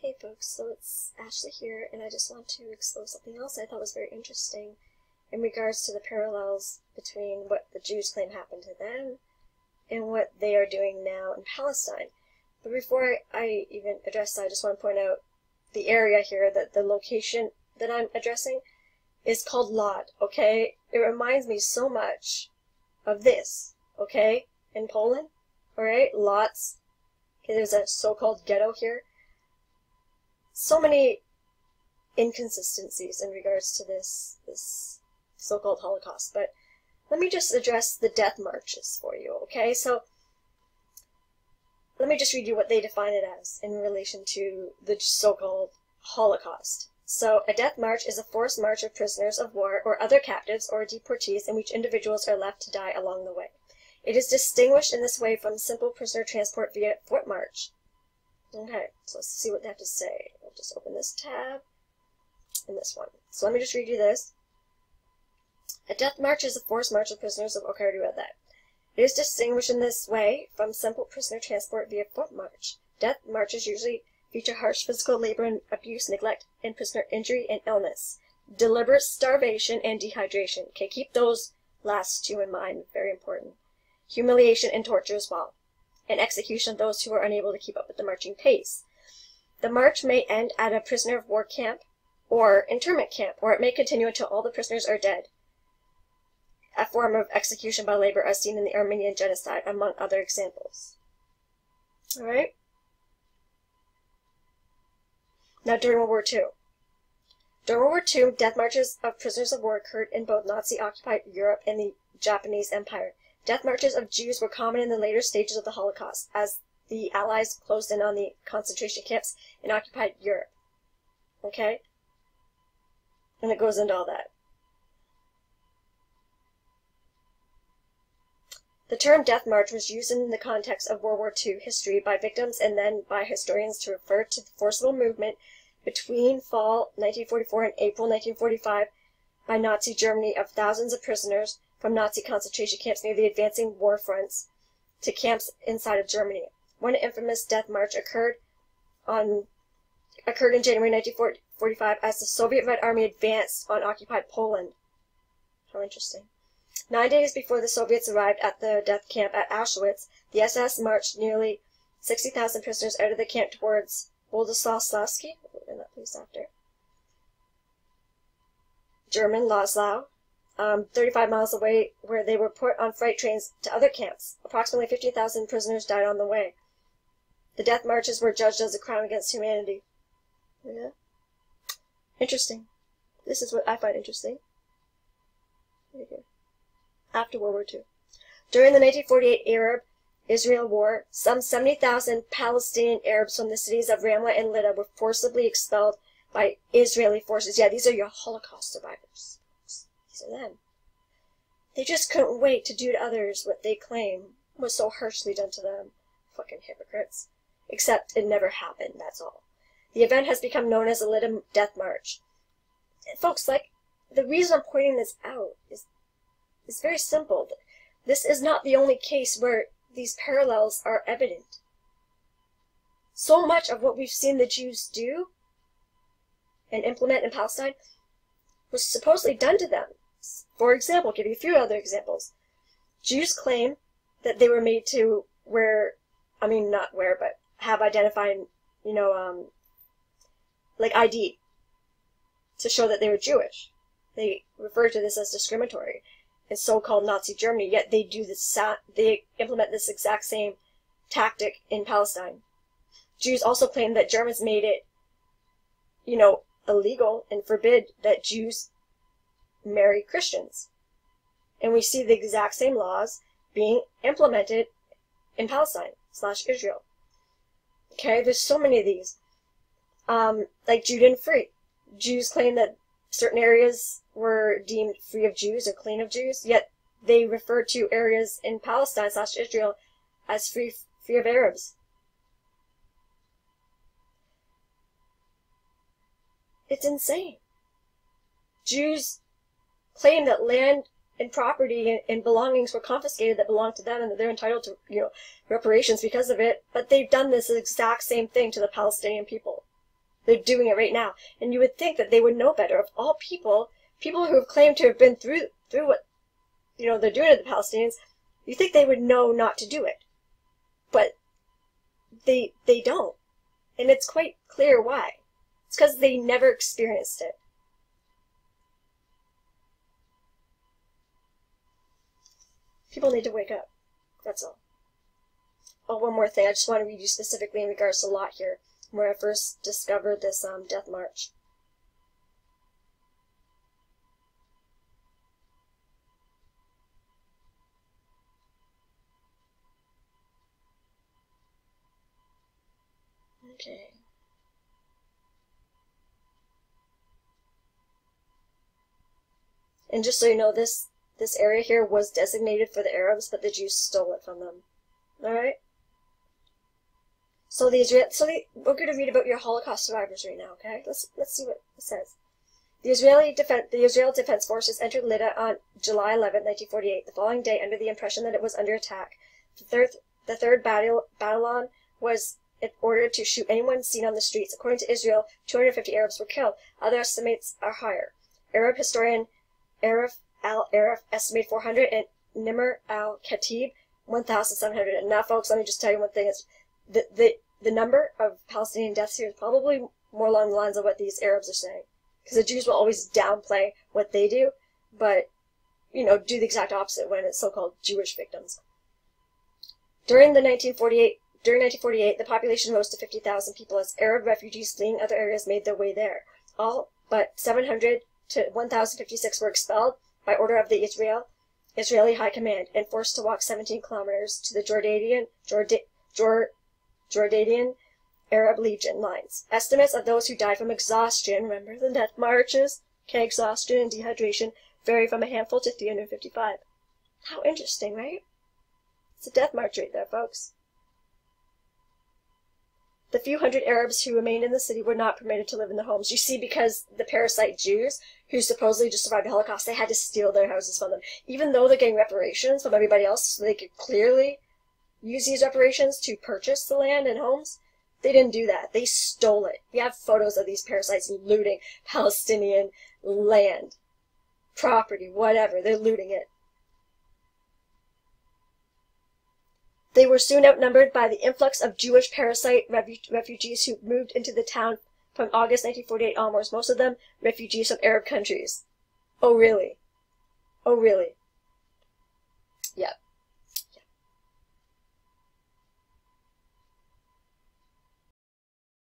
Hey folks, so it's Ashley here, and I just want to explore something else I thought was very interesting in regards to the parallels between what the Jews claim happened to them and what they are doing now in Palestine. But before I even address that, I just want to point out the area here, that the location that I'm addressing is called Lod, okay? It reminds me so much of this, okay, in Poland, alright? Lodz. Okay, there's a so-called ghetto here. So many inconsistencies in regards to this so-called Holocaust, but let me just address the death marches for you, okay? So let me just read you what they define it as in relation to the so-called Holocaust. So a death march is a forced march of prisoners of war or other captives or deportees in which individuals are left to die along the way. It is distinguished in this way from simple prisoner transport via foot march. Okay, so let's see what they have to say. I'll just open this tab and this one. So let me just read you this. A death march is a forced march of prisoners of... Okay, I already read that. It is distinguished in this way from simple prisoner transport via foot march. Death marches usually feature harsh physical labor and abuse, neglect, and prisoner injury and illness, deliberate starvation and dehydration. Okay, keep those last two in mind, very important. Humiliation and torture as well, and execution of those who are unable to keep up with the marching pace. The march may end at a prisoner of war camp or internment camp, or it may continue until all the prisoners are dead. A form of execution by labor as seen in the Armenian genocide, among other examples. Alright? Now, during World War II. During World War II, death marches of prisoners of war occurred in both Nazi-occupied Europe and the Japanese Empire. Death marches of Jews were common in the later stages of the Holocaust, as the Allies closed in on the concentration camps in occupied Europe. Okay? And it goes into all that. The term death march was used in the context of World War II history by victims and then by historians to refer to the forcible movement between fall 1944 and April 1945 by Nazi Germany of thousands of prisoners from Nazi concentration camps near the advancing war fronts to camps inside of Germany. One infamous death march occurred in January 1945 as the Soviet Red Army advanced on occupied Poland. How interesting. 9 days before the Soviets arrived at the death camp at Auschwitz, the SS marched nearly 60,000 prisoners out of the camp towards Władysławski, and that place after, German Loslau, 35 miles away, where they were put on freight trains to other camps. Approximately 50,000 prisoners died on the way. The death marches were judged as a crime against humanity. Yeah. Interesting. This is what I find interesting. Right here. After World War II. During the 1948 Arab-Israel War, some 70,000 Palestinian Arabs from the cities of Ramla and Lydda were forcibly expelled by Israeli forces. Yeah, these are your Holocaust survivors. These are them. They just couldn't wait to do to others what they claim was so harshly done to them. Fucking hypocrites. Except it never happened, that's all. The event has become known as the Lydda Death March. And folks, like, the reason I'm pointing this out is very simple. This is not the only case where these parallels are evident. So much of what we've seen the Jews do and implement in Palestine was supposedly done to them. For example, I'll give you a few other examples. Jews claim that they were made to not wear, but have identifying, like ID, to show that they were Jewish. They refer to this as discriminatory in so-called Nazi Germany, yet they implement this exact same tactic in Palestine. Jews also claim that Germans made it, illegal and forbid that Jews marry Christians. And we see the exact same laws being implemented in Palestine / Israel. Okay, there's so many of these. Like Judean free. Jews claim that certain areas were deemed free of Jews or clean of Jews, yet they refer to areas in Palestine / Israel as free of Arabs. It's insane. Jews claim that land and property and belongings were confiscated that belonged to them and that they're entitled to, reparations because of it, but they've done this exact same thing to the Palestinian people. They're doing it right now. And you would think that they would know better. Of all people, people who have claimed to have been through what, they're doing to the Palestinians, you think they would know not to do it. But they don't. And it's quite clear why. It's because they never experienced it. People need to wake up. That's all. Oh, one more thing. I just want to read you specifically in regards to Lot here, where I first discovered this death march. Okay. And just so you know, this area here was designated for the Arabs, but the Jews stole it from them. All right. So we're going to read about your Holocaust survivors right now. Okay. Let's see what it says. The Israel Defense Forces entered Lydda on July 11, 1948. The following day, under the impression that it was under attack, the third battalion was ordered to shoot anyone seen on the streets. According to Israel, 250 Arabs were killed. Other estimates are higher. Arab historian Arif al-Arif estimated 400 and Nimr al-Khatib 1,700. And now, folks, let me just tell you one thing: is the number of Palestinian deaths here is probably more along the lines of what these Arabs are saying, because the Jews will always downplay what they do, but do the exact opposite when it's so-called Jewish victims. During 1948, the population rose to 50,000 people as Arab refugees fleeing other areas made their way there. All but 700 to 1,056 were expelled by order of the Israeli High Command and forced to walk 17 kilometers to the Jordanian Arab Legion lines. Estimates of those who died from exhaustion, remember the death marches, exhaustion and dehydration, vary from a handful to 355. How interesting, right? It's a death march right there, folks. The few hundred Arabs who remained in the city were not permitted to live in their homes. You see, because the parasite Jews, who supposedly just survived the Holocaust, they had to steal their houses from them. Even though they're getting reparations from everybody else, so they could clearly use these reparations to purchase the land and homes, they didn't do that. They stole it. We have photos of these parasites looting Palestinian land, property, whatever. They're looting it. They were soon outnumbered by the influx of Jewish parasite refugees who moved into the town from August 1948 onwards, most of them refugees from Arab countries. Oh, really? Oh, really? Yeah.